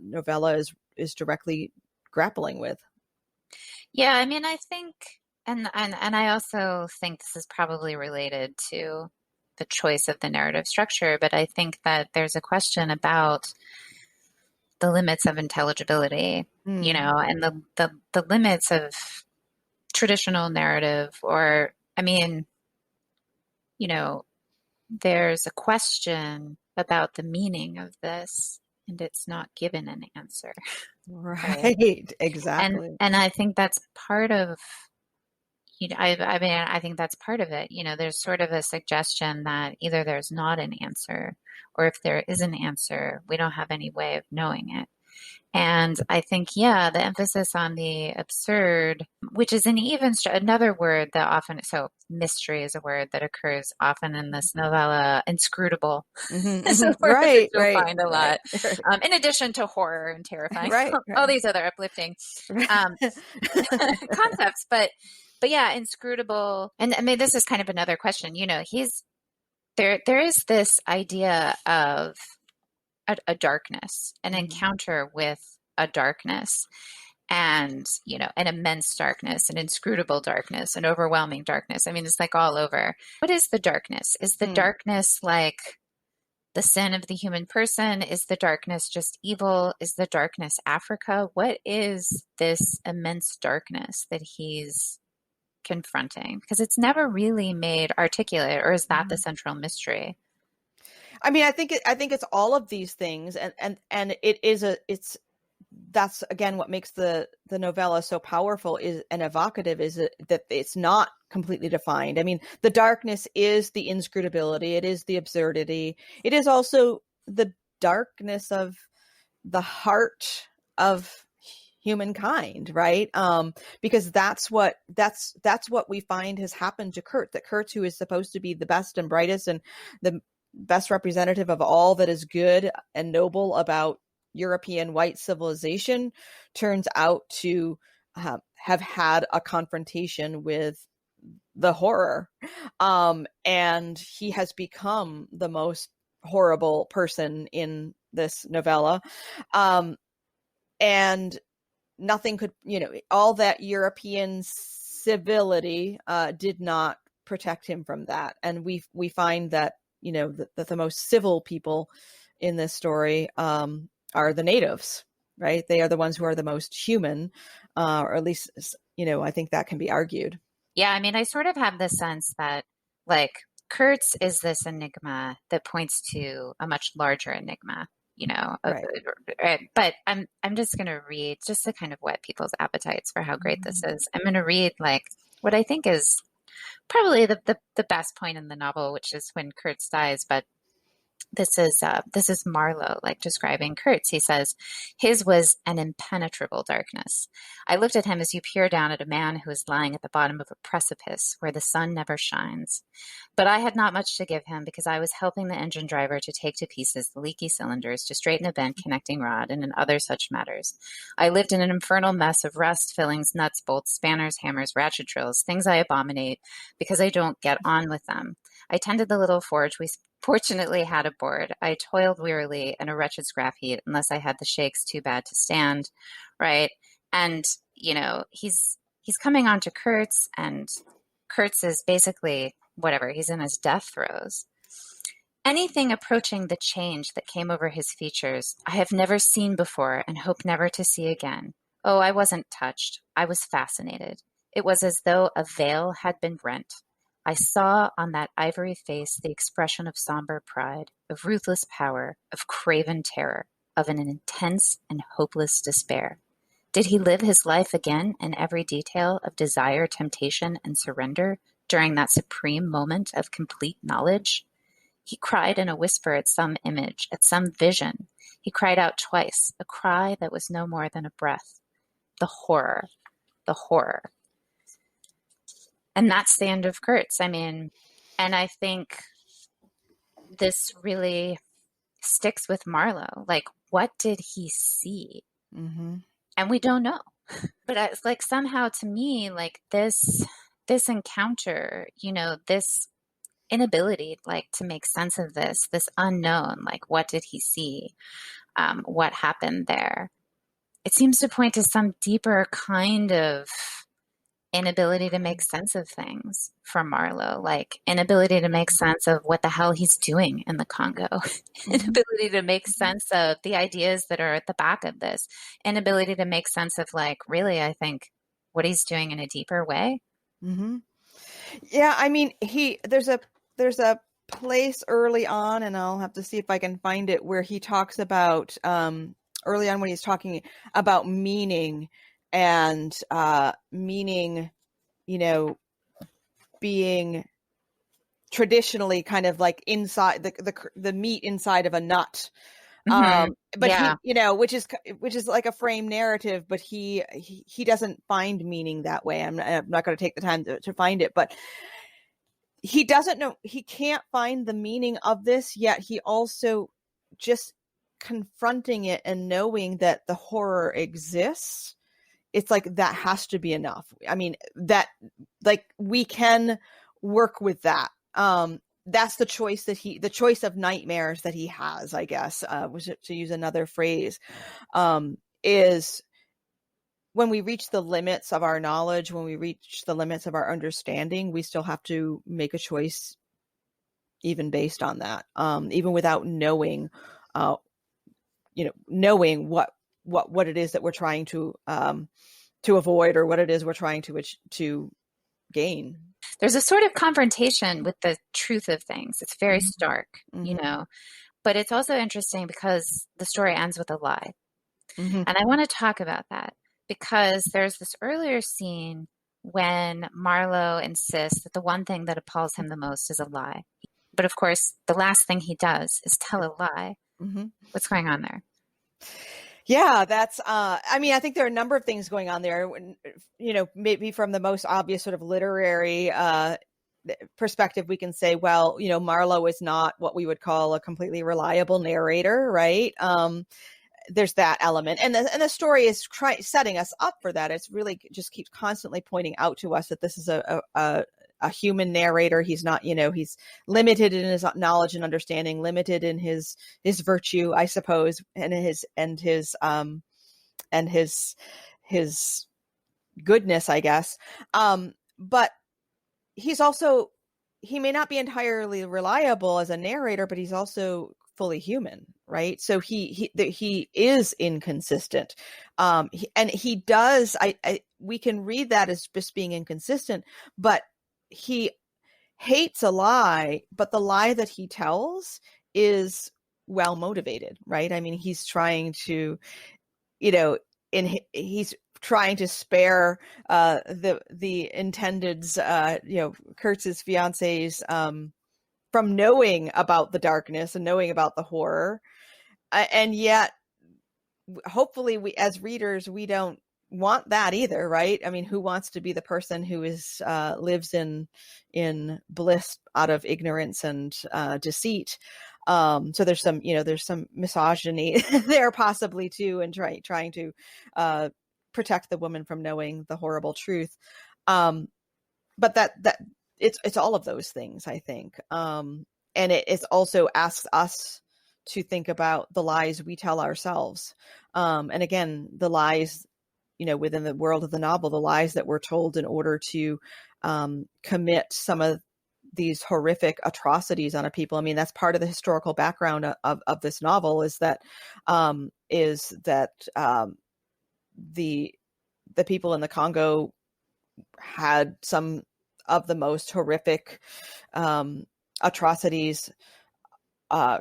[SPEAKER 2] novella is directly grappling with.
[SPEAKER 1] Yeah, I mean, I think, and I also think this is probably related to the choice of the narrative structure, but I think that there's a question about the limits of intelligibility, and the limits of traditional narrative, or, I mean, there's a question about the meaning of this, and it's not given an answer.
[SPEAKER 2] Right. Exactly.
[SPEAKER 1] And I think that's part of, I think that's part of it. There's sort of a suggestion that either there's not an answer, or if there is an answer, we don't have any way of knowing it. And I think, yeah, the emphasis on the absurd, which is an even another word that often, so mystery is a word that occurs often in this novella. Inscrutable is a word that
[SPEAKER 2] Right,
[SPEAKER 1] you'll
[SPEAKER 2] right,
[SPEAKER 1] find a
[SPEAKER 2] right,
[SPEAKER 1] lot, in addition to horror and terrifying,
[SPEAKER 2] right,
[SPEAKER 1] all
[SPEAKER 2] right,
[SPEAKER 1] these other uplifting
[SPEAKER 2] right.
[SPEAKER 1] um, concepts. But yeah, inscrutable. And I mean, this is kind of another question. He's there is this idea of a darkness, an encounter with a darkness, and an immense darkness, an inscrutable darkness, an overwhelming darkness. I mean, it's like all over. What is the darkness? Is the darkness like the sin of the human person? Is the darkness just evil? Is the darkness Africa? What is this immense darkness that he's confronting? Because it's never really made articulate, or is that the central mystery?
[SPEAKER 2] I mean, I think it's all of these things, and that's again what makes the novella so powerful is and evocative, is that it's not completely defined. I mean, the darkness is the inscrutability, it is the absurdity, it is also the darkness of the heart of humankind, right? Because that's what we find has happened to Kurt. That Kurt, who is supposed to be the best and brightest and the best representative of all that is good and noble about European white civilization, turns out to have had a confrontation with the horror, and he has become the most horrible person in this novella, and nothing could, all that European civility did not protect him from that. And we find that, that the most civil people in this story are the natives, right? They are the ones who are the most human, or at least, I think that can be argued.
[SPEAKER 1] Yeah, I mean, I sort of have the sense that, like, Kurtz is this enigma that points to a much larger enigma,
[SPEAKER 2] Right.
[SPEAKER 1] But I'm just going to read, just to kind of whet people's appetites for how great this is. I'm going to read, like, what I think is probably the best point in the novel, which is when Kurtz dies. But this is Marlowe, like, describing Kurtz. He says, "His was an impenetrable darkness. I looked at him as you peer down at a man who is lying at the bottom of a precipice where the sun never shines. But I had not much to give him, because I was helping the engine driver to take to pieces the leaky cylinders, to straighten a bent connecting rod, and in other such matters. I lived in an infernal mess of rust, fillings, nuts, bolts, spanners, hammers, ratchet drills, things I abominate because I don't get on with them. I tended the little forge we fortunately had aboard. I toiled wearily in a wretched scrap heap, unless I had the shakes too bad to stand," right? And, he's coming on to Kurtz, and Kurtz is basically, whatever, he's in his death throes. "Anything approaching the change that came over his features I have never seen before and hope never to see again. Oh, I wasn't touched. I was fascinated. It was as though a veil had been rent. I saw on that ivory face the expression of somber pride, of ruthless power, of craven terror, of an intense and hopeless despair. Did he live his life again in every detail of desire, temptation, and surrender during that supreme moment of complete knowledge? He cried in a whisper at some image, at some vision. He cried out twice, a cry that was no more than a breath. The horror, the horror." And that's the end of Kurtz. I mean, and I think this really sticks with Marlowe. Like, what did he see?
[SPEAKER 2] Mm-hmm.
[SPEAKER 1] And we don't know. But it's like, somehow, to me, like, this encounter, this inability, like, to make sense of this unknown, like, what did he see? What happened there? It seems to point to some deeper kind of inability to make sense of things for Marlowe, like inability to make sense of what the hell he's doing in the Congo, inability to make sense of the ideas that are at the back of this, inability to make sense of, like, really, I think, what he's doing in a deeper way.
[SPEAKER 2] Mm-hmm. Yeah, I mean, there's a place early on, and I'll have to see if I can find it, where he talks about early on when he's talking about meaning, and meaning, being traditionally kind of like inside the meat inside of a nut, But
[SPEAKER 1] Yeah.
[SPEAKER 2] he, which is like a frame narrative, but he doesn't find meaning that way. I'm not going to take the time to find it, but he doesn't know, he can't find the meaning of this, yet he also just confronting it and knowing that the horror exists. It's like, that has to be enough. I mean, that, like, we can work with that. That's the choice of nightmares that he has, I guess, was it, to use another phrase, is when we reach the limits of our knowledge, when we reach the limits of our understanding, we still have to make a choice, even based on that, even without knowing, knowing what it is that we're trying to avoid, or what it is we're trying to gain.
[SPEAKER 1] There's a sort of confrontation with the truth of things. It's very stark, but it's also interesting because the story ends with a lie. And I want to talk about that because there's this earlier scene when Marlowe insists that the one thing that appalls him the most is a lie. But of course, the last thing he does is tell a lie. What's going on there?
[SPEAKER 2] Yeah, that's, I mean, I think there are a number of things going on there, maybe from the most obvious sort of literary perspective, we can say, well, Marlowe is not what we would call a completely reliable narrator, right? There's that element, and the story is setting us up for that. It's really just keeps constantly pointing out to us that this is a human narrator. He's not, he's limited in his knowledge and understanding, limited in his virtue, I suppose, and his goodness, I guess. But he may not be entirely reliable as a narrator, but he's also fully human, right? So he is inconsistent. He does, we can read that as just being inconsistent, but he hates a lie, but the lie that he tells is well motivated, right? I mean, he's trying to, he's trying to spare the intended's, Kurtz's fiance's, from knowing about the darkness and knowing about the horror, and yet, hopefully, we as readers, we don't want that either, right? I mean, who wants to be the person who is lives in bliss out of ignorance and deceit? So there's some misogyny there possibly too, and trying to protect the woman from knowing the horrible truth. But that it's all of those things, I think, and it also asks us to think about the lies we tell ourselves, and again, the lies, within the world of the novel, the lies that we're told in order to commit some of these horrific atrocities on a people. I mean, that's part of the historical background of this novel, is that the people in the Congo had some of the most horrific atrocities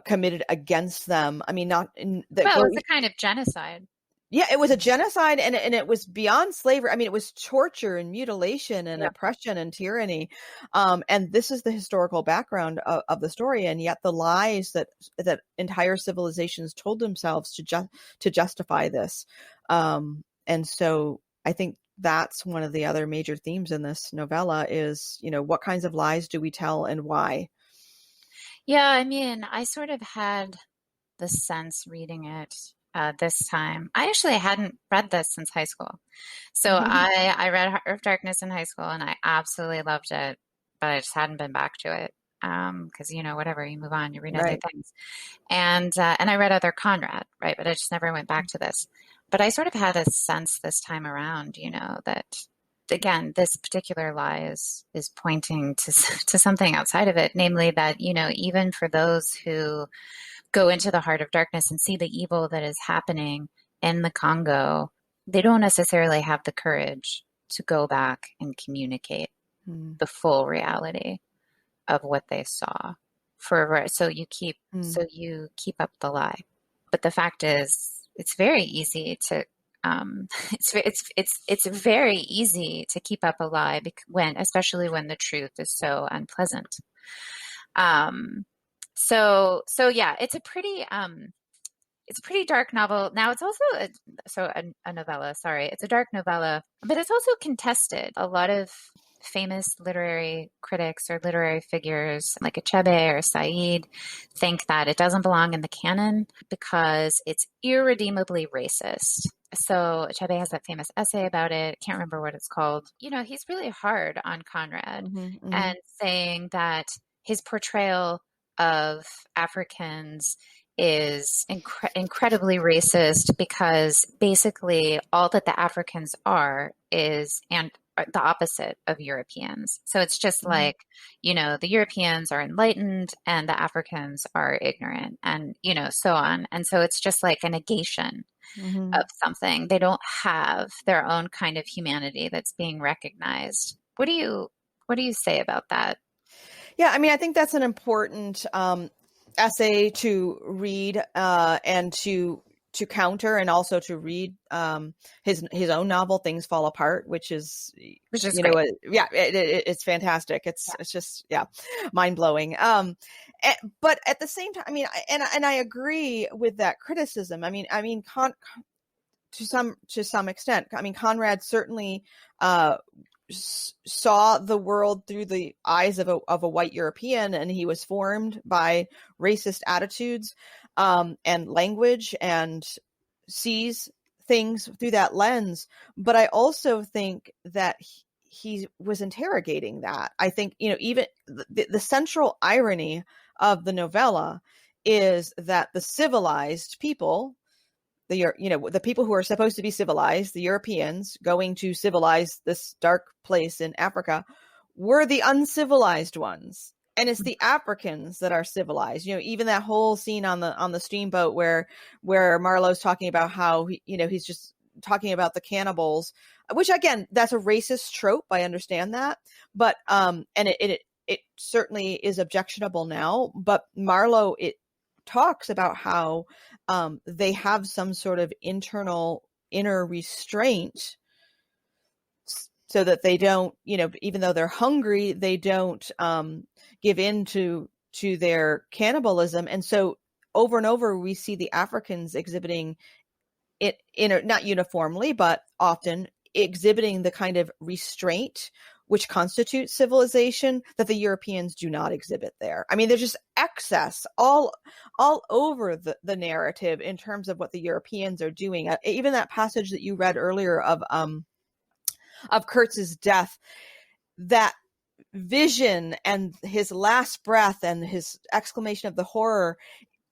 [SPEAKER 2] committed against them. I mean, not in the,
[SPEAKER 1] well, it's a kind of genocide.
[SPEAKER 2] Yeah, it was a genocide, and it was beyond slavery. I mean, it was torture and mutilation and oppression and tyranny. And this is the historical background of the story. And yet the lies that entire civilizations told themselves to justify this. And so I think that's one of the other major themes in this novella is, what kinds of lies do we tell and why?
[SPEAKER 1] Yeah, I mean, I sort of had the sense reading it this time. I actually hadn't read this since high school. So I read Heart of Darkness in high school and I absolutely loved it, but I just hadn't been back to it. Because, whatever, you move on, you read other things. And I read other Conrad, right? But I just never went back to this. But I sort of had a sense this time around, that, again, this particular lie is pointing to something outside of it, namely that, even for those who go into the heart of darkness and see the evil that is happening in the Congo, they don't necessarily have the courage to go back and communicate the full reality of what they saw. So you keep up the lie. But the fact is, it's very easy to it's very easy to keep up a lie especially when the truth is so unpleasant. So yeah, it's a pretty it's a pretty dark novel. Now it's also a novella, sorry. It's a dark novella, but it's also contested. A lot of famous literary critics or literary figures like Achebe or Said think that it doesn't belong in the canon because it's irredeemably racist. So Achebe has that famous essay about it. Can't remember what it's called. He's really hard on Conrad and saying that his portrayal of Africans is incredibly racist because basically all that the Africans are is the opposite of Europeans. So it's just like, the Europeans are enlightened and the Africans are ignorant and, so on. And so it's just like a negation of something. They don't have their own kind of humanity that's being recognized. What do you say about that?
[SPEAKER 2] Yeah, I mean, I think that's an important essay to read and to counter, and also to read his own novel Things Fall Apart, which is
[SPEAKER 1] great.
[SPEAKER 2] It's fantastic. It's just mind-blowing. But at the same time, I mean, and I agree with that criticism. I mean to some extent, I mean, Conrad certainly saw the world through the eyes of a white European, and he was formed by racist attitudes and language, and sees things through that lens. But I also think that he was interrogating that. I think, even the central irony of the novella is that the civilized people, the people who are supposed to be civilized, the Europeans going to civilize this dark place in Africa, were the uncivilized ones. And it's the Africans that are civilized. Even that whole scene on the steamboat where Marlowe's talking about how he's just talking about the cannibals, which again, that's a racist trope. I understand that, but and it certainly is objectionable now. But Marlowe, it talks about how they have some sort of inner restraint, so that they don't, even though they're hungry, they don't give in to their cannibalism. And so over and over, we see the Africans exhibiting it not uniformly, but often exhibiting the kind of restraint which constitutes civilization that the Europeans do not exhibit there. I mean, there's just excess all over the narrative in terms of what the Europeans are doing. Even that passage that you read earlier of Kurtz's death, that vision and his last breath and his exclamation of the horror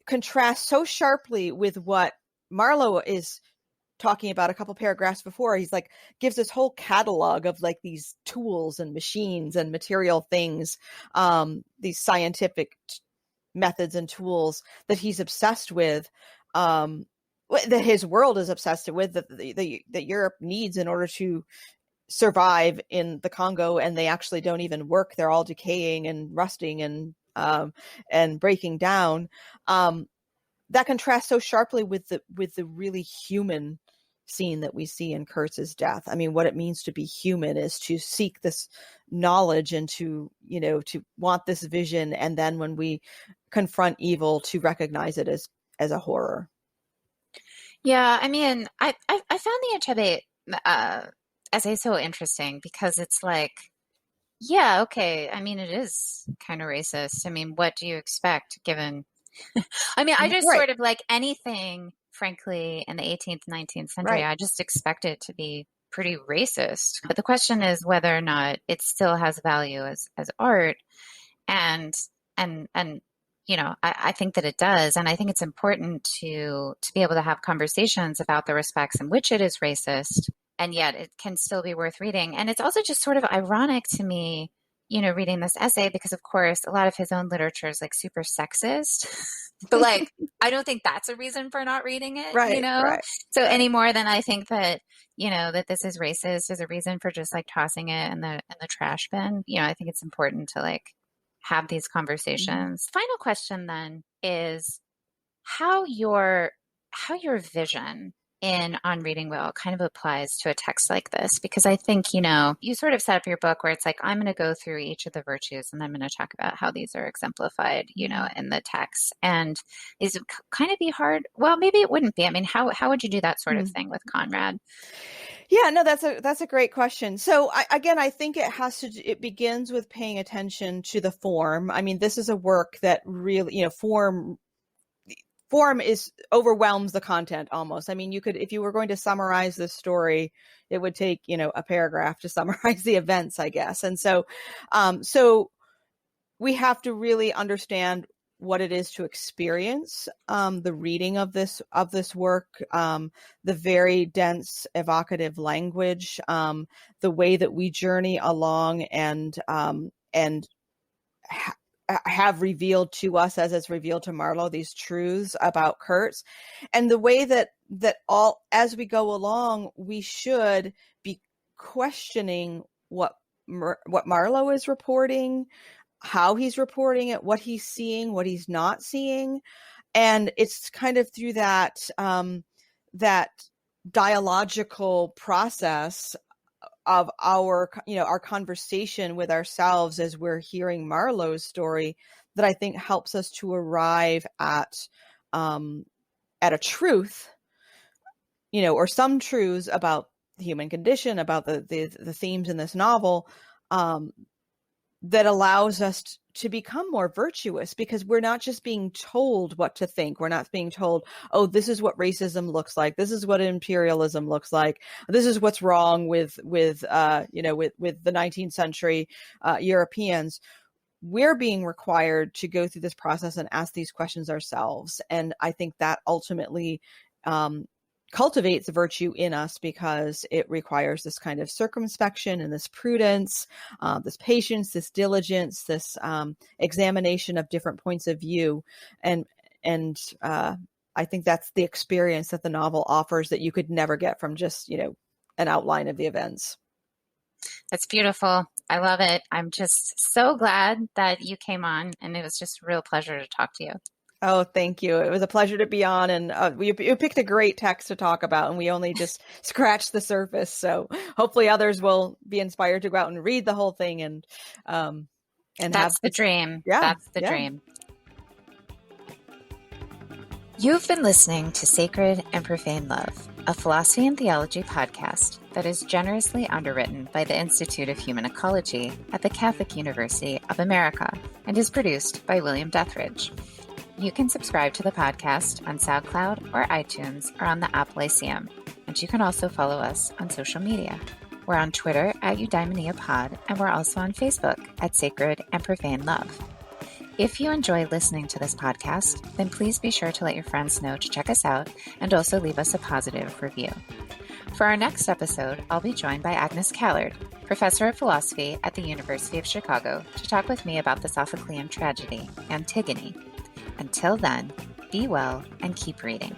[SPEAKER 2] contrast so sharply with what Marlowe is talking about a couple paragraphs before. He's like, gives this whole catalog of like these tools and machines and material things, these scientific methods and tools that he's obsessed with, that his world is obsessed with, that Europe needs in order to survive in the Congo, and they actually don't even work. They're all decaying and rusting and breaking down. That contrasts so sharply with the really human scene that we see in Kurtz's death. I mean, what it means to be human is to seek this knowledge and to want this vision, and then when we confront evil, to recognize it as a horror.
[SPEAKER 1] Yeah, I mean, I found the Achebe essay so interesting because it's like, yeah, okay. I mean, it is kind of racist. I mean, what do you expect given? I mean, I just sort of like anything, frankly, in the 18th, 19th century, I just expect it to be pretty racist. But the question is whether or not it still has value as art. And I think that it does. And I think it's important to be able to have conversations about the respects in which it is racist, and yet it can still be worth reading. And it's also just sort of ironic to me, reading this essay, because of course a lot of his own literature is like super sexist, but like, I don't think that's a reason for not reading it, So any more than I think that, that this is racist is a reason for just like tossing it in the trash bin. I think it's important to like have these conversations. Final question then is how your vision on Reading Well kind of applies to a text like this? Because I think, you sort of set up your book where it's like, I'm going to go through each of the virtues and I'm going to talk about how these are exemplified, in the text. And is it kind of be hard? Well, maybe it wouldn't be. I mean, how would you do that sort of thing with Conrad?
[SPEAKER 2] Yeah, no, that's a great question. So I think it begins with paying attention to the form. I mean, this is a work that really, form overwhelms the content almost. I mean, if you were going to summarize this story, it would take, a paragraph to summarize the events, I guess. And so we have to really understand what it is to experience the reading of this work, the very dense, evocative language, the way that we journey along and have revealed to us, as it's revealed to Marlowe, these truths about Kurtz, and the way that all as we go along, we should be questioning what Marlowe is reporting, how he's reporting it, what he's seeing, what he's not seeing. And it's kind of through that dialogical process of our conversation with ourselves as we're hearing Marlowe's story that I think helps us to arrive at a truth, or some truths about the human condition, about the themes in this novel, that allows us to become more virtuous, because we're not just being told what to think. We're not being told, oh, this is what racism looks like. This is what imperialism looks like. This is what's wrong with the 19th century Europeans. We're being required to go through this process and ask these questions ourselves. And I think that ultimately cultivates virtue in us, because it requires this kind of circumspection and this prudence, this patience, this diligence, this examination of different points of view. And I think that's the experience that the novel offers that you could never get from just, an outline of the events.
[SPEAKER 1] That's beautiful. I love it. I'm just so glad that you came on, and it was just a real pleasure to talk to you.
[SPEAKER 2] Oh, thank you. It was a pleasure to be on, and you picked a great text to talk about, and we only just scratched the surface. So hopefully others will be inspired to go out and read the whole thing and
[SPEAKER 1] that's the dream.
[SPEAKER 2] Yeah,
[SPEAKER 1] that's the dream. You've been listening to Sacred and Profane Love, a philosophy and theology podcast that is generously underwritten by the Institute of Human Ecology at the Catholic University of America and is produced by William Dethridge. You can subscribe to the podcast on SoundCloud or iTunes or on the app Lyceum, and you can also follow us on social media. We're on Twitter at EudaimoniaPod, and we're also on Facebook at Sacred and Profane Love. If you enjoy listening to this podcast, then please be sure to let your friends know to check us out and also leave us a positive review. For our next episode, I'll be joined by Agnes Callard, professor of philosophy at the University of Chicago, to talk with me about the Sophoclean tragedy, Antigone. Until then, be well and keep reading.